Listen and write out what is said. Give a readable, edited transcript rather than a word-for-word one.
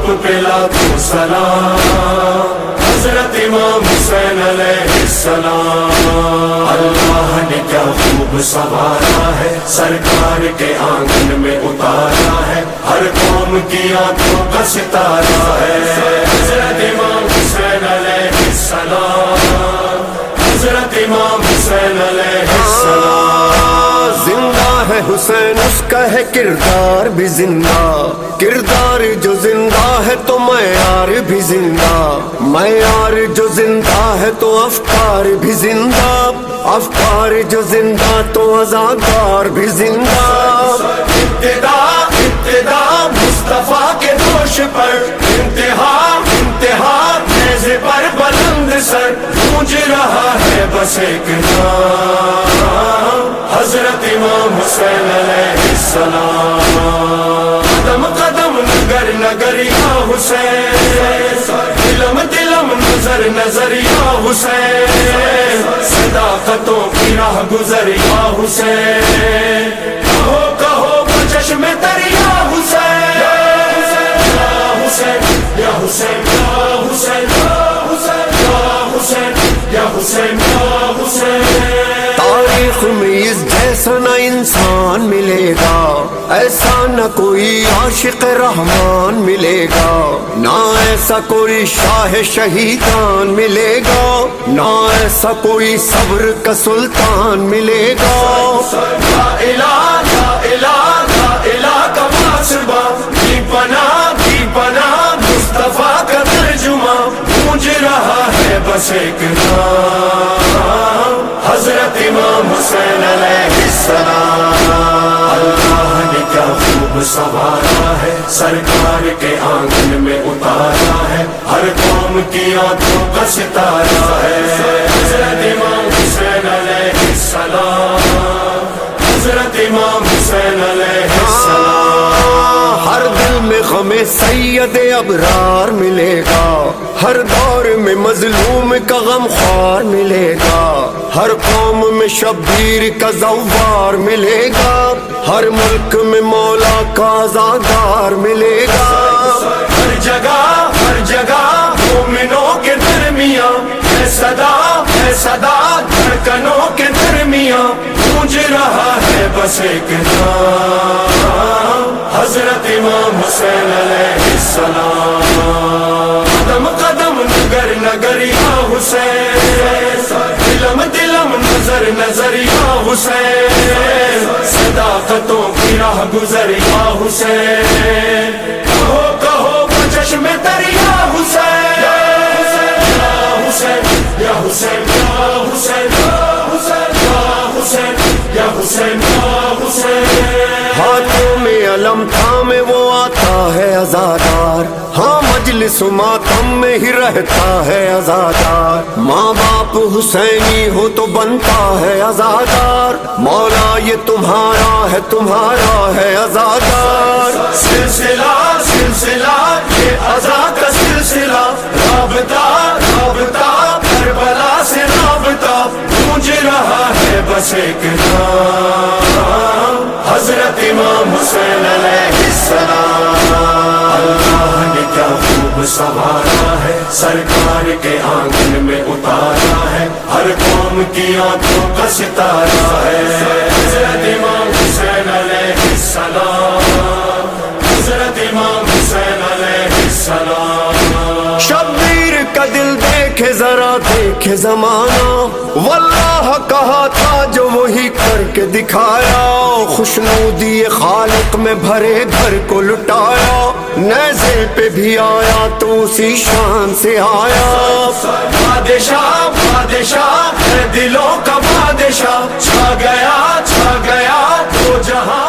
آپ پہ لاکھوں سلام، حضرت امام حسین علیہ السلام۔ اللہ نے کیا خوب سنوارا ہے، سرکار کے آنگن میں اتارا ہے، ہر قوم کی آنکھوں کا ستارہ ہے۔ حضرت امام حسین علیہ السلام، حضرت امام حسین علیہ السلام۔ زندہ ہے حسین، اس کا ہے کردار بھی زندہ، کردار جو زندہ ہے تو معیار بھی زندہ، معیار جو زندہ ہے تو افکار بھی زندہ، افکار جو زندہ تو عزادار بھی زندہ۔ ابتدا ابتدا مصطفیٰ کے دوش پر، انتہا انتہا نیزے پر بلند سر، گونج رہا ہے بس ایک نام، حضرت امام حسین علیہ السلام۔ قدم قدم نگر نگر یا حسین، دلم دلم نظر نظر یا حسین، صداقتوں کی راہ گزر یا حسین، کہو کہو چشم تر یا حسین، یا حسین یا حسین یا حسین یا حسین یا حسین یا حسین۔ تاریخ میں اس جیسا نہ انسان ملے گا، ایسا نہ کوئی عاشق رحمان ملے گا، نہ ایسا کوئی شاہ شہیدان ملے گا، نہ ایسا کوئی صبر کا سلطان ملے گا۔ لا الہ لا الہ لا الہ کا ماسبہ، بھی پناہ مصطفیٰ کا ترجمہ، گونج رہا ہے بس ایک نام، حضرت امام حسین علیہ السلام۔ اللہ نے کیا خوب سنوارا ہے، سرکار کے آنگن میں اتارا ہے، ہر قوم کی آنکھوں کا ستارہ ہے۔ حضرت امام حسین علیہ السلام، حضرت امام حسین علیہ السلام۔ ہر دل میں غم سید ابرار ملے گا، ہر دور میں مظلوم کا غم خوار ملے گا، ہر قوم میں شبیر کا زوار ملے گا، ہر ملک میں مولا کا عزادار ملے گا۔ ہر جگہ مومنوں کے درمیان ہے صدا دھڑکنوں کے درمیان، گونج رہا ہے بس ایک نام، حضرت امام حسین علیہ السلام۔ قدم قدم نگر نگر یا حسین، دلم دلم نظر نظر یا حسین، صداقتوں کی راہ گزر یا حسین، کہو کہو چشم تر یا حسین، یا حسین یا حسین یا حسین یا حسین یا حسین یا حسین۔ ہاتھوں میں علم تھامے وہ آتا ہے عزادار، ہاں مجلس ماتم میں ہی رہتا ہے عزادار، ماں باپ حسینی ہو تو بنتا ہے عزادار، مولا یہ تمہارا ہے عزادار۔ سلسلہ سلسلہ یہ عزا کا سلسلہ، رابطہ کربلا سے رابطہ، گونج رہا ہے بس ایک نام، حضرت امام حسین علیہ السلام۔ اللہ نے کیا خوب سنوارا ہے، سرکار کے آنگن میں اتارا ہے، ہر قوم کی آنکھوں کا ستارہ ہے۔ حضرت امام حسین علیہ السلام، حضرت امام حسین علیہ السلام۔ شبیر کا دل دیکھے ذرا دیکھے زمانہ، واللہ کہا تھا جو وہی کر کے دکھایا، خوشنودی خالق میں بھرے گھر کو لٹایا، نیزے پہ بھی آیا تو اسی شان سے آیا۔ بادشاہ ہے دلوں کا بادشاہ، چھا گیا تو جہاں